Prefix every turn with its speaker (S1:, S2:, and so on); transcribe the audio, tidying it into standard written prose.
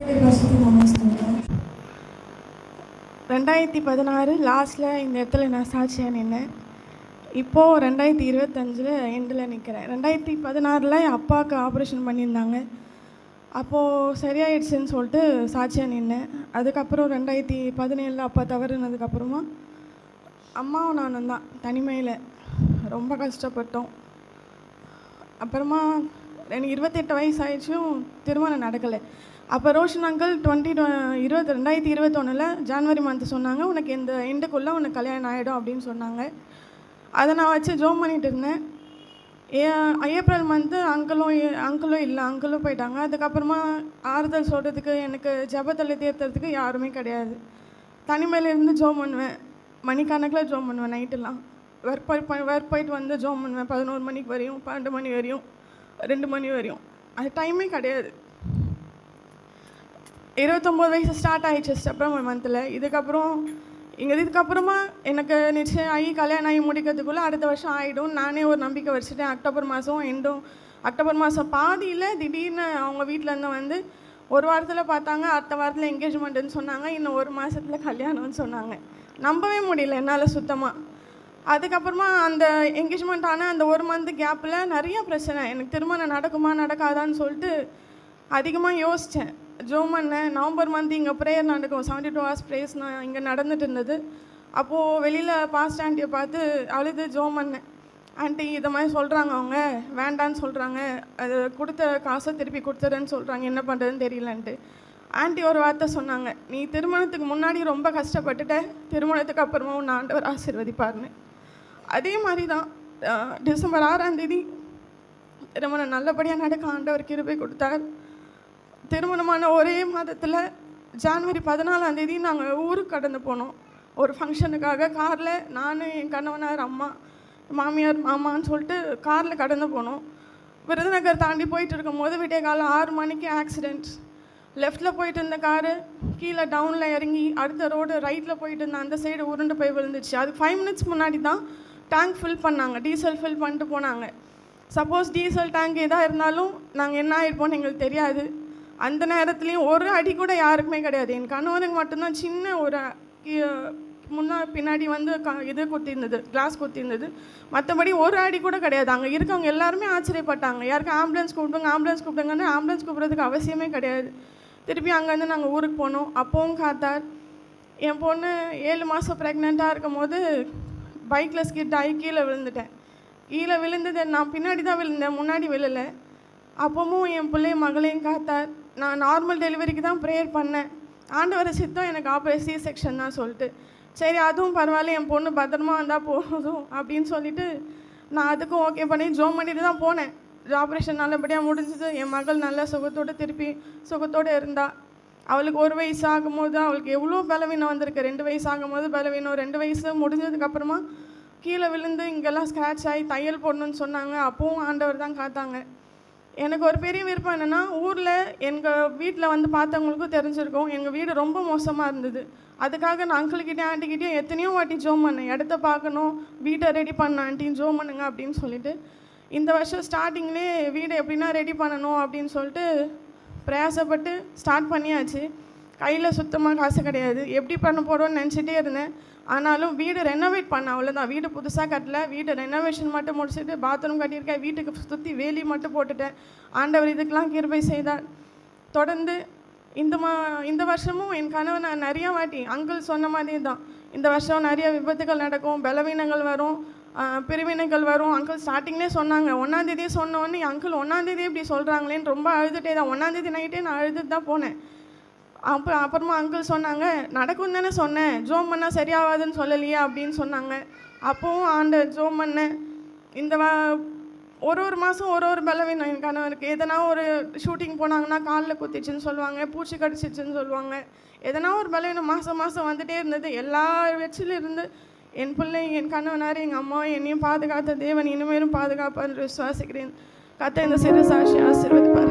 S1: 2016 லாஸ்ட்டில் இந்த இடத்துல நான் சாட்சியாக நின்னேன். இப்போது 2025 எண்டில் நிற்கிறேன். 2016 என் அப்பாவுக்கு ஆப்ரேஷன் பண்ணியிருந்தாங்க. அப்போது சரியாயிடுச்சுன்னு சொல்லிட்டு சாட்சியாக நின்னேன். அதுக்கப்புறம் 2017 அப்பா தவறுனதுக்கப்புறமா அம்மாவும் நானும் தான் தனிமையில் ரொம்ப கஷ்டப்பட்டோம். அப்புறமா எனக்கு 28 வயசு ஆயிடுச்சும் திருமணம் நடக்கலை. அப்போ ரோஷன் அங்கிள் 2021 ஜான்வரி மந்த்து சொன்னாங்க, உனக்கு இந்த எண்டுக்குள்ளே உனக்கு கல்யாணம் ஆகிடும் அப்படின்னு சொன்னாங்க. அதை நான் வச்சு ஜோம் பண்ணிகிட்டு இருந்தேன். ஏப்ரல் மந்த்து அங்கிளும் இல்லை, அங்கிளும் போயிட்டாங்க. அதுக்கப்புறமா ஆறுதல் சொல்கிறதுக்கு எனக்கு ஜபத்தில் தீர்த்துறதுக்கு யாருமே கிடையாது. தனிமையிலேருந்து ஜோம் பண்ணுவேன், மணிக்கணக்கில் ஜோம் பண்ணுவேன். நைட்டெல்லாம் ஒர்க் போயிட்டு வந்து ஜோம் பண்ணுவேன். 11 மணிக்கு வரையும், 12 மணி வரையும், 2 மணி வரையும். அது டைமே கிடையாது. 29 வயசு ஸ்டார்ட் ஆகிடுச்சு செப்டம்பர் மந்தில். இதுக்கப்புறமா எனக்கு நிச்சயம் ஆகி கல்யாணம் ஆகி முடிக்கிறதுக்குள்ளே அடுத்த வருஷம் ஆகிடும் நானே ஒரு நம்பிக்கை வச்சுட்டேன். அக்டோபர் மாதம் பாதியில் திடீர்னு அவங்க வீட்டிலேருந்து வந்து ஒரு வாரத்தில் பார்த்தாங்க, அடுத்த வாரத்தில் என்கேஜ்மெண்ட்டுன்னு சொன்னாங்க, இன்னும் ஒரு மாதத்தில் கல்யாணம்னு சொன்னாங்க. நம்பவே முடியல என்னால் சுத்தமாக. அதுக்கப்புறமா அந்த என்கேஜ்மெண்ட் ஆனால் அந்த 1 மந்த் கேப்பில் நிறைய பிரச்சனை. எனக்கு திருமணம் நடக்குமா நடக்காதான்னு சொல்லிட்டு அதிகமாக யோசித்தேன். ஜோம் பண்ணேன். நவம்பர் மந்த் இங்கே ப்ரேயர் நடக்கும், 72 hours ப்ரேயர்ஸ் இங்கே நடந்துட்டு இருந்தது. அப்போது வெளியில் பாஸ்ட் ஆண்டியை பார்த்து அழுது ஜோம் பண்ணேன். ஆண்டி இதை மாதிரி சொல்கிறாங்க, அவங்க வேண்டான்னு சொல்கிறாங்க, அது கொடுத்த காசை திருப்பி கொடுத்துறேன்னு சொல்கிறாங்க, என்ன பண்ணுறதுன்னு தெரியலன்ட்டு. ஆண்டி ஒரு வார்த்தை சொன்னாங்க, நீ திருமணத்துக்கு முன்னாடி ரொம்ப கஷ்டப்பட்டுட்ட, திருமணத்துக்கு அப்புறமா உன்னை ஆண்டவர் ஆசீர்வதிப்பார்னு. அதே மாதிரி தான் டிசம்பர் 6ஆம் தேதி திருமணம் நல்லபடியாக நடக்க ஆண்டவர் கிருபை கொடுத்தார். திருமணமான ஒரே மாதத்தில் ஜான்வரி 14ஆம் தேதி நாங்கள் ஊருக்கு கடந்து போனோம் ஒரு ஃபங்க்ஷனுக்காக. காரில் நான், என் கணவனார், அம்மா, மாமியார், மாமான்னு சொல்லிட்டு காரில் கடந்து போனோம். விருதுநகர் தாண்டி போயிட்டு இருக்கும்போது விடிய காலம் 6 மணிக்கு ஆக்சிடெண்ட். லெஃப்டில் போயிட்டு இருந்த காரு கீழே டவுனில் இறங்கி அடுத்த ரோடு ரைட்டில் போயிட்டு இருந்த அந்த சைடு உருண்டு போய் விழுந்துச்சு. அதுக்கு 5 minutes முன்னாடி தான் டேங்க் ஃபில் பண்ணாங்க, டீசல் ஃபில் பண்ணிட்டு போனாங்க. சப்போஸ் டீசல் டேங்க் எதாக இருந்தாலும் நாங்கள் என்ன ஆகிருப்போம்னு எங்களுக்கு தெரியாது. அந்த நேரத்துலேயும் ஒரு அடி கூட யாருக்குமே கிடையாது. என் கணவனுக்கு மட்டும்தான் சின்ன ஒரு பின்னாடி வந்து இது குத்திருந்தது, கிளாஸ் குத்திருந்தது. மற்றபடி ஒரு அடி கூட கிடையாது. அங்கே இருக்கவங்க எல்லாருமே ஆச்சரியப்பட்டாங்க. யாருக்கும் ஆம்புலன்ஸ் கூப்பிடுங்கன்னு ஆம்புலன்ஸ் கூப்பிட்றதுக்கு அவசியமே கிடையாது. திருப்பி அங்கேருந்து நாங்கள் ஊருக்கு போனோம். அப்போவும் காத்தார். என் பொண்ணு 7 மாதம் ப்ரெக்னெண்ட்டாக இருக்கும் போது பைக்கில் ஸ்கிட் ஆகி கீழே விழுந்தது. நான் பின்னாடி தான் விழுந்தேன், முன்னாடி விழலை. அப்பவும் என் பிள்ளையும் மகளையும் காத்தார். நான் நார்மல் டெலிவரிக்கு தான் ப்ரேயர் பண்ணேன். ஆண்டவரை சித்தம் எனக்கு சி செக்ஷன் தான் சொல்லிட்டு, சரி அதுவும் பரவாயில்ல, என் பொண்ணு பத்திரமா வந்தால் போதும் அப்படின்னு சொல்லிவிட்டு நான் அதுக்கும் ஓகே பண்ணி ஜோம் பண்ணிட்டு தான் போனேன். ஆப்ரேஷன் நல்லபடியாக முடிஞ்சது. என் மகள் நல்ல சுகத்தோடு இருந்தா. அவளுக்கு 1 வயசு ஆகும்போது அவளுக்கு எவ்வளோ பலவீனம் வந்திருக்கு. 2 வயசு ஆகும்போது பலவீனம். 2 வயசு முடிஞ்சதுக்கப்புறமா கீழே விழுந்து இங்கெல்லாம் ஸ்க்ராட்ச் ஆகி தையல் போடணுன்னு சொன்னாங்க. அப்பவும் ஆண்டவர் தான் காத்தாங்க. எனக்கு ஒரு பெரிய விருப்பம் என்னென்னா, ஊரில் எங்கள் வீட்டில் வந்து பார்த்தவங்களுக்கும் தெரிஞ்சிருக்கும், எங்கள் வீடு ரொம்ப மோசமாக இருந்தது. அதுக்காக நான் அங்கிள்கிட்டேயும் ஆண்டிக்கிட்டேயும் எத்தனையோ வாட்டி ஜோம் பண்ணேன். இடத்த பார்க்கணும், வீட்டை ரெடி பண்ண ஆண்டியும் ஜோம் பண்ணுங்க அப்படின்னு சொல்லிட்டு. இந்த வருஷம் ஸ்டார்டிங்லேயே வீடு எப்படின்னா ரெடி பண்ணணும் அப்படின்னு சொல்லிட்டு பிரயாசப்பட்டு ஸ்டார்ட் பண்ணியாச்சு. கையில் சுத்தமாக காசு கிடையாது. எப்படி பண்ண போகிறோன்னு நினச்சிட்டே இருந்தேன். ஆனாலும் வீடு ரெனோவேட் பண்ணேன், அவ்வளோதான். வீடு புதுசாக கட்டல, வீடு ரெனோவேஷன் மட்டும் முடிச்சுட்டு பாத்ரூம் கட்டியிருக்கேன். வீட்டுக்கு சுற்றி வேலி மட்டும் போட்டுட்டேன். ஆண்டவர் இதுக்கெலாம் கிருபை செய்தார். தொடர்ந்து இந்த வருஷமும் என் கணவன் நான் நிறையா வாட்டி அங்கிள் சொன்ன மாதிரி தான், இந்த வருஷம் நிறைய விபத்துகள் நடக்கும், பலவீனங்கள் வரும், பிரிவினைகள் வரும். அங்கிள் ஸ்டார்டிங்லேயே சொன்னாங்க. 1ஆம் தேதியே சொன்னோன்னே அங்கிள் 1ஆம் தேதியே இப்படி சொல்கிறாங்களேன்னு ரொம்ப அழுதுகிட்டே தான் 1ஆம் தேதி நைட்டே நான் அழுதுட்டு தான் போனேன். அப்புறமா அங்கிள் சொன்னாங்க, நடக்கும் தானே சொன்னேன், ஜோம் பண்ணால் சரியாகாதுன்னு சொல்லலையே அப்படின்னு சொன்னாங்க. அப்போவும் ஜோம் பண்ணேன். இந்த ஒரு மாதம் ஒரு பலவீனம் என் கணவருக்கு. எதனா ஒரு ஷூட்டிங் போனாங்கன்னா காலில் குத்திச்சுன்னு சொல்லுவாங்க, பூச்சி கடிச்சிச்சுன்னு சொல்லுவாங்க. எதனா ஒரு பலவீனம் மாதம் வந்துகிட்டே இருந்தது. எல்லா வெற்றிலிருந்து என் பிள்ளை, என் கணவனார், எங்கள் அம்மா என்னையும் பாதுகாத்த தேவன் இனிமேலும் பாதுகாப்பான்னு விசுவாசிக்கிறேன். கத்த இந்த சிறு சாட்சி ஆசீர்வதிப்பார்.